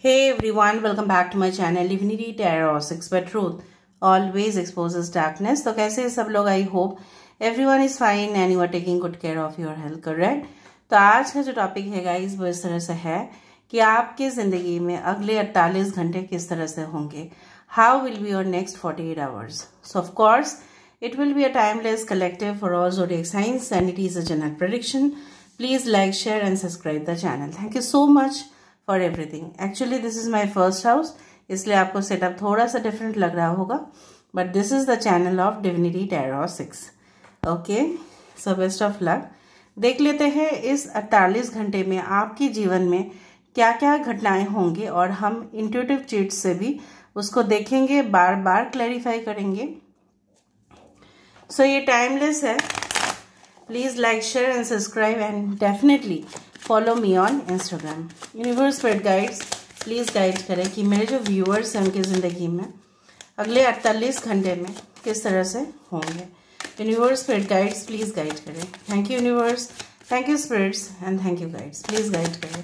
Hey everyone, welcome back to my channel Divinity Tarot 6 but truth always exposes darkness। तो कैसे हैं सब लोग? I hope everyone is fine and you are taking good care of your health, correct. तो आज का जो topic है गाइस वो इस तरह से है कि आपके जिंदगी में अगले 48 घंटे किस तरह से होंगे। How will be your next 48 hours. So of course it will be a timeless collective for all zodiac signs and it is a general prediction. Please like, share and subscribe the channel. Thank you so much for everything. Actually this is my first house, इसलिए आपको setup थोड़ा सा different लग रहा होगा, but this is the channel of Divinity Tarot 6. Okay, so best of luck. देख लेते हैं इस 48 घंटे में आपके जीवन में क्या क्या घटनाएं होंगी और हम इंट्यूटिव चीट्स से भी उसको देखेंगे, बार बार क्लैरिफाई करेंगे। सो ये टाइमलेस है। Please like, share and subscribe and definitely follow me on Instagram. Universe spirit guides please guide करें कि मेरे जो व्यूअर्स हैं उनकी ज़िंदगी में अगले 48 घंटे में किस तरह से होंगे। Universe spirit guides please guide करें। Thank you universe, thank you spirits and thank you guides, please guide करें।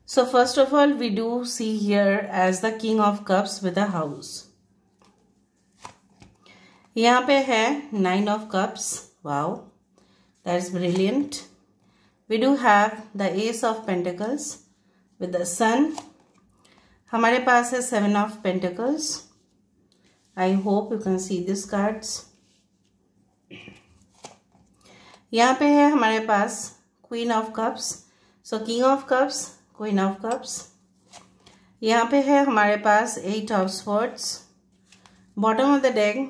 So first of all we do see here as the King of Cups with a house. यहाँ पे है 9 of Cups. Wow, that's brilliant. We do have the Ace of Pentacles with the Sun. हमारे पास है 7 of Pentacles. I hope you can see these cards. यहाँ पे है हमारे पास Queen of Cups. So King of Cups, Queen of Cups. यहाँ पे है हमारे पास 8 of Swords. Bottom of the deck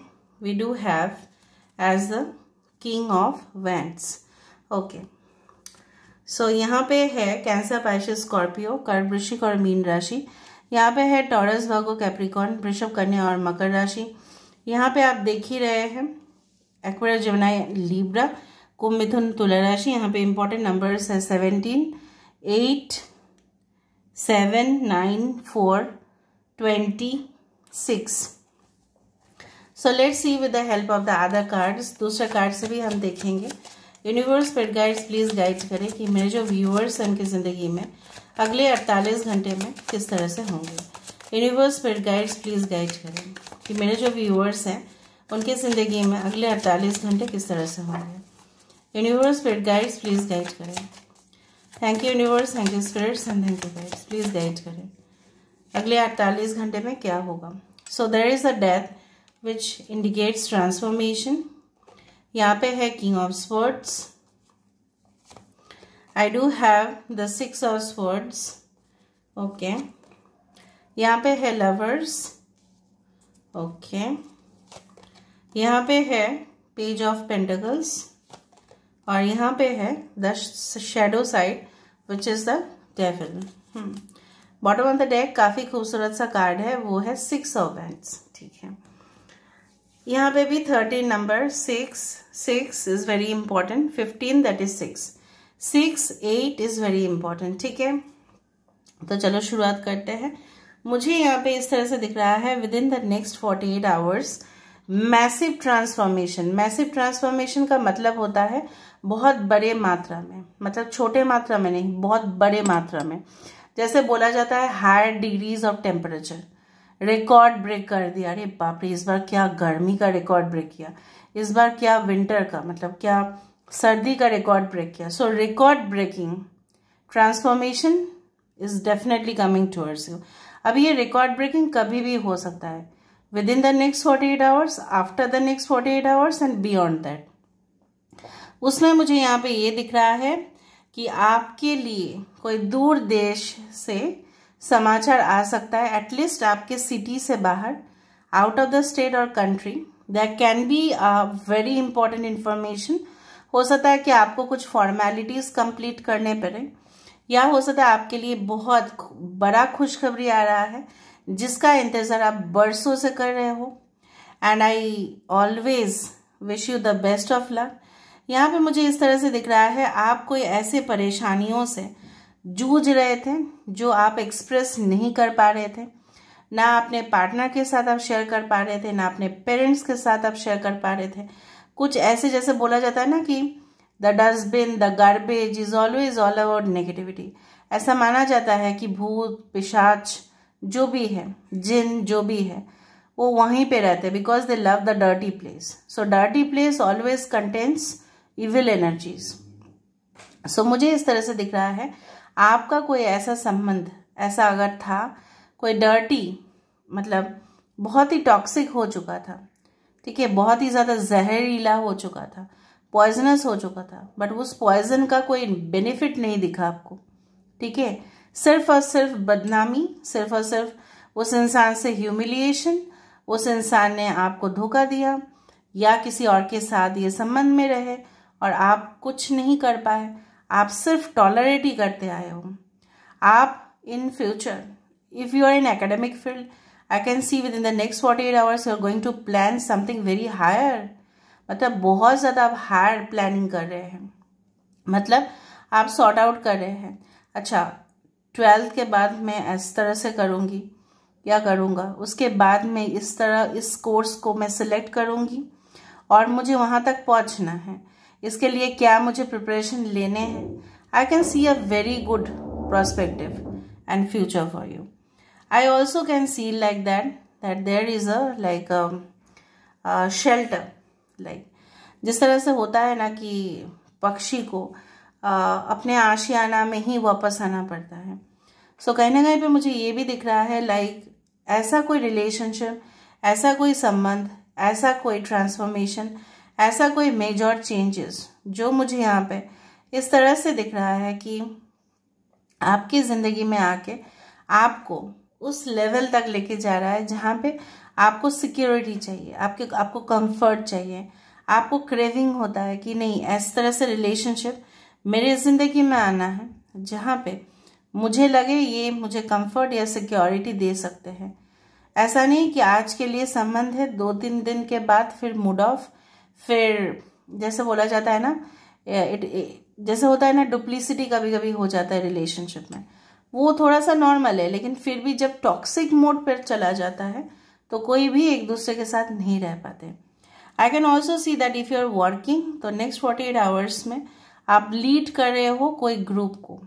we do have as the King of Wands. Okay. So यहाँ पे है कैंसर, पाइसेस, स्कॉर्पियो, कर्क, वृश्चिक और मीन राशि। यहाँ पे है टॉरस, वर्गो, कैप्रिकॉर्न, वृषभ, कन्या और मकर राशि। यहाँ पे आप देख ही रहे हैं एक्वेरियस, जेमिनी, लिब्रा, कुंभ, मिथुन, तुला राशि। यहाँ पे इंपॉर्टेंट नंबर्स है 17, 8, 7, 9, 4, 26. So let's see with the help of the other cards. दूसरे कार्ड से भी हम देखेंगे। Universe spirit guides please guide करें कि मेरे जो व्यूअर्स हैं उनकी ज़िंदगी में अगले 48 घंटे में किस तरह से होंगे। Universe spirit guides please guide करें कि मेरे जो व्यूअर्स हैं उनकी ज़िंदगी में अगले 48 घंटे किस तरह से होंगे। Universe spirit guides please guide करें। Thank you universe, thank you spirits and thank you guides, please guide करें अगले 48 घंटे में क्या होगा। So there is a death which indicates transformation. यहाँ पे है king of swords. I do have the 6 of swords. Okay, यहाँ पे है लवर्स। ओके, यहाँ पे है पेज ऑफ पेंटिकल्स और यहाँ पे है the shadow side which is the devil. Bottom of the deck काफी खूबसूरत सा कार्ड है, वो है 6 ऑफ वैंड्स। ठीक है, यहाँ पे भी 13 number, 6 is very important, 15 that is 6, 8 is very important. ठीक है, तो चलो शुरुआत करते हैं। मुझे यहाँ पे इस तरह से दिख रहा है within the next 48 hours massive transformation. Massive transformation का मतलब होता है बहुत बड़े मात्रा में, मतलब छोटे मात्रा में नहीं, बहुत बड़े मात्रा में। जैसे बोला जाता है higher degrees of temperature, record break कर दिया। अरे बाप रे, इस बार क्या गर्मी का रिकॉर्ड ब्रेक किया, इस बार क्या विंटर का, मतलब क्या सर्दी का रिकॉर्ड ब्रेक किया। So record breaking transformation is definitely coming towards you. अब ये रिकॉर्ड ब्रेकिंग कभी भी हो सकता है within the next 48 hours, after the next 48 hours and beyond that. उसमें मुझे यहाँ पे ये दिख रहा है कि आपके लिए कोई दूर देश से समाचार आ सकता है, एटलीस्ट आपके सिटी से बाहर, आउट ऑफ द स्टेट और country. That can be a very important information. हो सकता है कि आपको कुछ फॉर्मेलिटीज कंप्लीट करने पड़े, या हो सकता है आपके लिए बहुत बड़ा खुशखबरी आ रहा है जिसका इंतजार आप बरसों से कर रहे हो। And I always wish you the best of luck. यहाँ पे मुझे इस तरह से दिख रहा है आप कोई ऐसे परेशानियों से जूझ रहे थे जो आप एक्सप्रेस नहीं कर पा रहे थे, ना अपने पार्टनर के साथ आप शेयर कर पा रहे थे, ना अपने पेरेंट्स के साथ आप शेयर कर पा रहे थे। कुछ ऐसे जैसे बोला जाता है ना कि the dustbin, the garbage is always all about negativity. ऐसा माना जाता है कि भूत पिशाच जो भी है, जिन जो भी है, वो वहीं पे रहते हैं because they love the dirty place. So dirty place always contains evil energies. So मुझे इस तरह से दिख रहा है आपका कोई ऐसा संबंध ऐसा अगर था, कोई डर्टी मतलब बहुत ही टॉक्सिक हो चुका था, ठीक है, बहुत ही ज़्यादा जहरीला हो चुका था, पॉइजनस हो चुका था, बट उस पॉइजन का कोई बेनिफिट नहीं दिखा आपको, ठीक है, सिर्फ और सिर्फ बदनामी, सिर्फ और सिर्फ उस इंसान से ह्यूमिलिएशन, उस इंसान ने आपको धोखा दिया या किसी और के साथ ये संबंध में रहे और आप कुछ नहीं कर पाए, आप सिर्फ टॉलरेट ही करते आए हो। आप in future if you are in academic field, I can see within the next 48 hours you are going to plan something very higher. मतलब बहुत ज़्यादा आप हायर प्लानिंग कर रहे हैं, मतलब आप सॉर्ट आउट कर रहे हैं। अच्छा, 12th के बाद मैं इस तरह से करूँगी या करूँगा, उसके बाद में इस तरह इस कोर्स को मैं सिलेक्ट करूँगी और मुझे वहाँ तक पहुँचना है, इसके लिए क्या मुझे प्रिपरेशन लेने हैं। आई can C a very good prospective and future for you. I also can see like that there is a like shelter, like जिस तरह से होता है ना कि पक्षी को अपने आशियाना में ही वापस आना पड़ता है। सो कहीं ना कहीं पे मुझे ये भी दिख रहा है लाइक ऐसा कोई रिलेशनशिप, ऐसा कोई संबंध, ऐसा कोई ट्रांसफॉर्मेशन, ऐसा कोई मेजर चेंजेस जो मुझे यहाँ पे इस तरह से दिख रहा है कि आपकी ज़िंदगी में आके आपको उस लेवल तक लेके जा रहा है जहाँ पे आपको सिक्योरिटी चाहिए, आपको कंफर्ट चाहिए, आपको क्रेविंग होता है कि नहीं इस तरह से रिलेशनशिप मेरे ज़िंदगी में आना है जहाँ पे मुझे लगे ये मुझे कंफर्ट या सिक्योरिटी दे सकते हैं। ऐसा नहीं कि आज के लिए संबंध है, 2-3 दिन के बाद फिर मूड ऑफ, फिर जैसे बोला जाता है ना जैसे होता है ना डुप्लीसिटी कभी कभी हो जाता है रिलेशनशिप में, वो थोड़ा सा नॉर्मल है, लेकिन फिर भी जब टॉक्सिक मोड पर चला जाता है तो कोई भी एक दूसरे के साथ नहीं रह पाते। I can also see that if you are working तो नेक्स्ट 48 आवर्स में आप लीड कर रहे हो कोई ग्रुप को,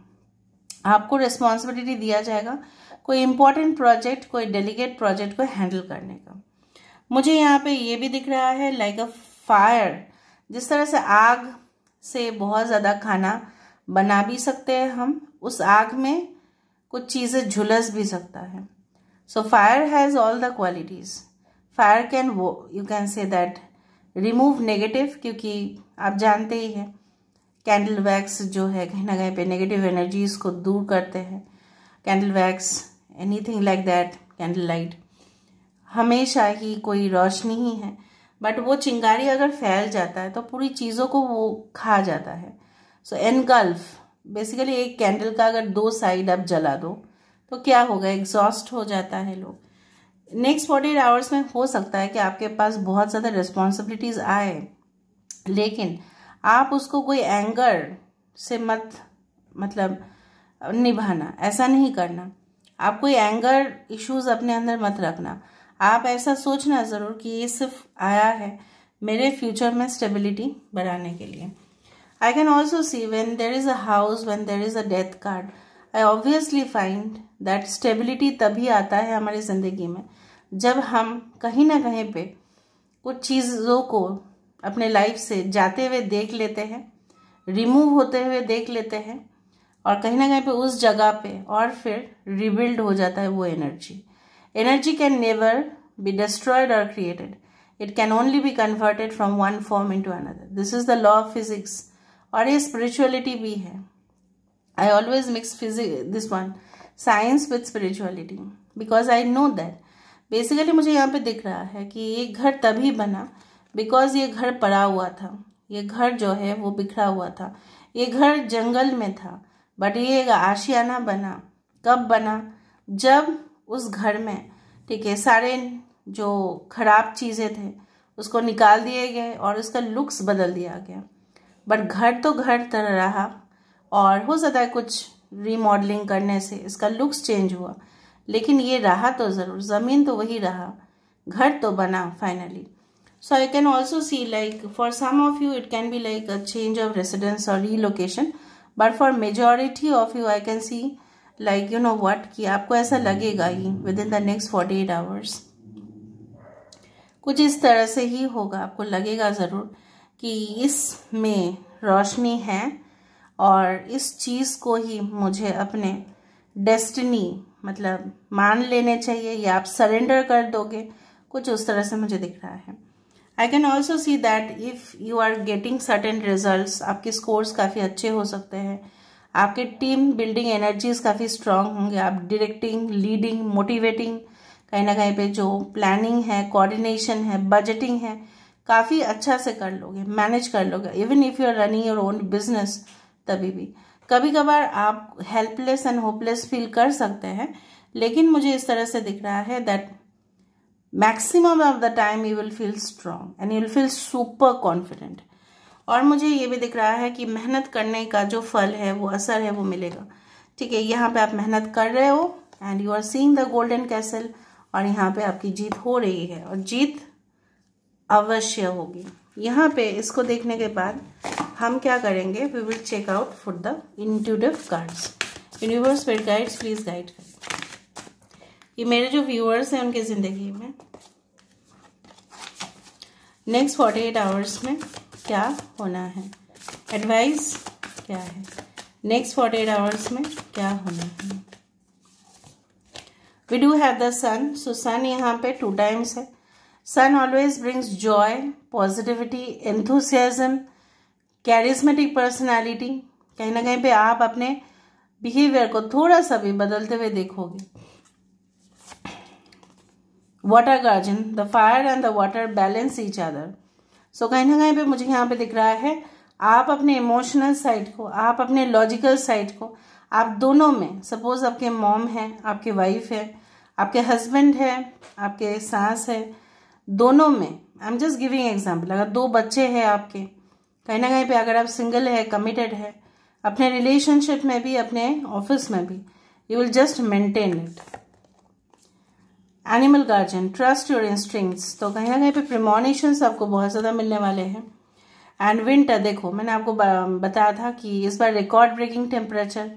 आपको रिस्पॉन्सिबिलिटी दिया जाएगा कोई इंपॉर्टेंट प्रोजेक्ट, कोई डेलीगेट प्रोजेक्ट को हैंडल करने का। मुझे यहाँ पे ये भी दिख रहा है लाइक अ फायर, जिस तरह से आग से बहुत ज़्यादा खाना बना भी सकते हैं हम, उस आग में कुछ चीज़ें झुलस भी सकता है। So fire has all the qualities. Fire can you can say that remove negative, क्योंकि आप जानते ही हैं कैंडल वैक्स जो है कहीं ना कहीं पे नेगेटिव एनर्जीज को दूर करते हैं। Candle wax, anything like that, candle light हमेशा ही कोई रोशनी ही है, बट वो चिंगारी अगर फैल जाता है तो पूरी चीज़ों को वो खा जाता है। सो एनगल्फ, बेसिकली एक कैंडल का अगर 2 साइड आप जला दो तो क्या होगा, एग्जॉस्ट हो जाता है लोग। नेक्स्ट 48 आवर्स में हो सकता है कि आपके पास बहुत ज़्यादा रिस्पॉन्सिबिलिटीज़ आए, लेकिन आप उसको कोई एंगर से मत मतलब निभाना, ऐसा नहीं करना। आप कोई एंगर इश्यूज अपने अंदर मत रखना। आप ऐसा सोचना ज़रूर कि ये सिर्फ आया है मेरे फ्यूचर में स्टेबिलिटी बढ़ाने के लिए। I can also see when there is a house, when there is a death card, I obviously find that stability तभी आता है हमारी ज़िंदगी में जब हम कहीं ना कहीं पे कुछ चीज़ों को अपने लाइफ से जाते हुए देख लेते हैं, रिमूव होते हुए देख लेते हैं, और कहीं ना कहीं पे उस जगह पे और फिर रिबिल्ड हो जाता है वो energy. Energy can never be destroyed और created, it can only be converted from one form into another. This is the law of physics, और ये स्पिरिचुअलिटी भी है। I always mix this one science with spirituality because I know that basically मुझे यहाँ पे दिख रहा है कि ये घर तभी बना बिकॉज ये घर पड़ा हुआ था, ये घर जो है वो बिखरा हुआ था, ये घर जंगल में था, बट ये आशियाना बना कब बना, जब उस घर में ठीक है सारे जो खराब चीज़ें थे उसको निकाल दिए गए और उसका लुक्स बदल दिया गया। बट घर तो घर तरह रहा, और हो सकता है कुछ रीमॉडलिंग करने से इसका लुक्स चेंज हुआ, लेकिन ये रहा तो ज़रूर, ज़मीन तो वही रहा, घर तो बना finally. So I can also see like for some of you it can be like a change of residence or relocation, but for majority of you I can see like you know what कि आपको ऐसा लगेगा ही within the next 48 hours कुछ इस तरह से ही होगा, आपको लगेगा ज़रूर कि इसमें रोशनी है और इस चीज़ को ही मुझे अपने डेस्टिनी मतलब मान लेने चाहिए या आप सरेंडर कर दोगे, कुछ उस तरह से मुझे दिख रहा है। I can also see that if you are getting certain results, आपके स्कोर्स काफ़ी अच्छे हो सकते हैं, आपके टीम बिल्डिंग एनर्जीज काफ़ी स्ट्रांग होंगे, आप डायरेक्टिंग, लीडिंग, मोटिवेटिंग, कहीं ना कहीं पे जो प्लानिंग है, कोऑर्डिनेशन है, बजटिंग है, काफ़ी अच्छा से कर लोगे, मैनेज कर लोगे। Even if you are running your own business, तभी भी कभी कभार आप हेल्पलेस एंड होपलेस फील कर सकते हैं, लेकिन मुझे इस तरह से दिख रहा है that maximum of the time you will feel strong and you will feel super confident. और मुझे ये भी दिख रहा है कि मेहनत करने का जो फल है, वो असर है, वो मिलेगा। ठीक है, यहाँ पे आप मेहनत कर रहे हो and you are seeing the golden castle, और यहाँ पे आपकी जीत हो रही है और जीत अवश्य होगी। यहाँ पे इसको देखने के बाद हम क्या करेंगे, we will check out for the intuitive cards. Universe spirit guides please guide करें ये मेरे जो व्यूअर्स हैं उनकी जिंदगी में नेक्स्ट 48 आवर्स में क्या होना है, एडवाइस क्या है, नेक्स्ट 48 आवर्स में क्या होना है। We do have the sun, so sun यहाँ पे 2 टाइम्स है। Sun always brings joy, positivity, enthusiasm, charismatic personality. कहीं ना कहीं पे आप अपने बिहेवियर को थोड़ा सा भी बदलते हुए देखोगे। Water guardian, the fire and the water balance each other. So कहीं ना कहीं पे मुझे यहाँ पे दिख रहा है आप अपने इमोशनल साइड को, आप अपने लॉजिकल साइड को, आप दोनों में, सपोज आपके मॉम है, आपके वाइफ है, आपके हस्बैंड है, आपके सास है, दोनों में, I am just giving example, अगर 2 बच्चे हैं आपके, कहीं ना कहीं पे अगर आप सिंगल है, कमिटेड है, अपने रिलेशनशिप में भी, अपने ऑफिस में भी, you will just maintain it. Animal guardian, trust your instincts, तो कहीं ना कहीं पे प्रिमोनिशंस आपको बहुत ज़्यादा मिलने वाले हैं। एंड विंटर, देखो मैंने आपको बताया था कि इस बार रिकॉर्ड ब्रेकिंग टेम्परेचर,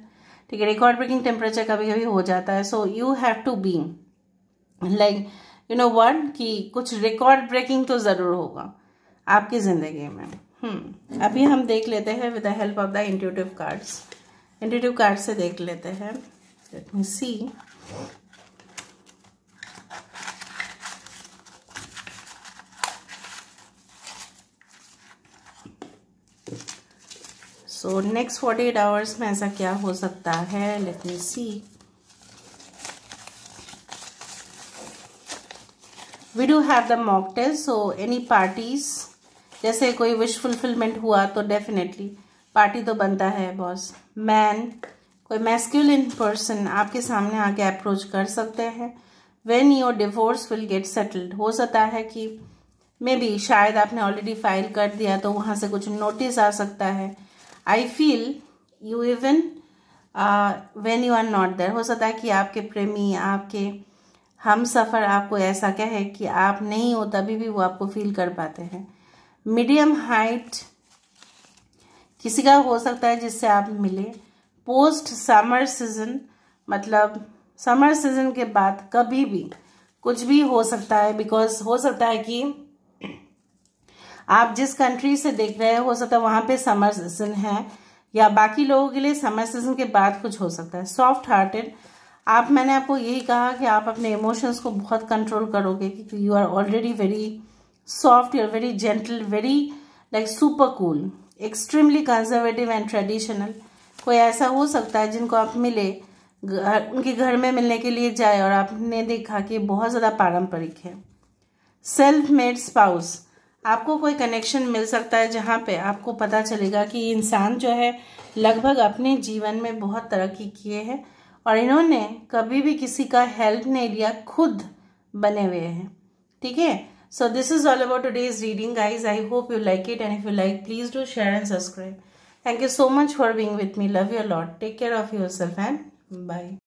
ठीक है, रिकॉर्ड ब्रेकिंग टेम्परेचर कभी कभी हो जाता है, so you have to be like you know what कि कुछ रिकॉर्ड ब्रेकिंग तो ज़रूर होगा आपकी ज़िंदगी में। अभी हम देख लेते हैं with the help of the intuitive cards. Intuitive card से देख लेते हैं, let me see. So next 48 hours में ऐसा क्या हो सकता है, let me see. We do have the mocktail, so any parties, जैसे कोई विश फुलफिलमेंट हुआ तो डेफिनेटली पार्टी तो बनता है बॉस। मैन, कोई मैस्कुलिन पर्सन आपके सामने आके अप्रोच कर सकते हैं। When your divorce will get settled, हो सकता है कि मे बी शायद आपने ऑलरेडी फाइल कर दिया तो वहाँ से कुछ नोटिस आ सकता है। I feel you even when you are not there, हो सकता है कि आपके प्रेमी, आपके हम सफ़र आपको ऐसा कहे कि आप नहीं हो तभी भी वो आपको फील कर पाते हैं। मीडियम हाइट किसी का हो सकता है जिससे आप मिले। पोस्ट समर सीजन, मतलब समर सीजन के बाद कभी भी कुछ भी हो सकता है, बिकॉज हो सकता है कि आप जिस कंट्री से देख रहे हो सकता है वहाँ पे समर सीजन है, या बाकी लोगों के लिए समर सीजन के बाद कुछ हो सकता है। सॉफ्ट हार्टेड, आप, मैंने आपको यही कहा कि आप अपने इमोशंस को बहुत कंट्रोल करोगे क्योंकि you are already very soft, you are very gentle, very like super cool, extremely conservative and traditional. कोई ऐसा हो सकता है जिनको आप मिले, उनके घर में मिलने के लिए जाए और आपने देखा कि बहुत ज़्यादा पारंपरिक है। सेल्फ मेड स्पाउस, आपको कोई कनेक्शन मिल सकता है जहाँ पे आपको पता चलेगा कि इंसान जो है लगभग अपने जीवन में बहुत तरक्की किए हैं और इन्होंने कभी भी किसी का हेल्प नहीं लिया, खुद बने हुए हैं। ठीक है, so this is all about today's reading guys. I hope you like it, and if you like please do share and subscribe. Thank you so much for being with me. Love you a lot. Take care of yourself and bye.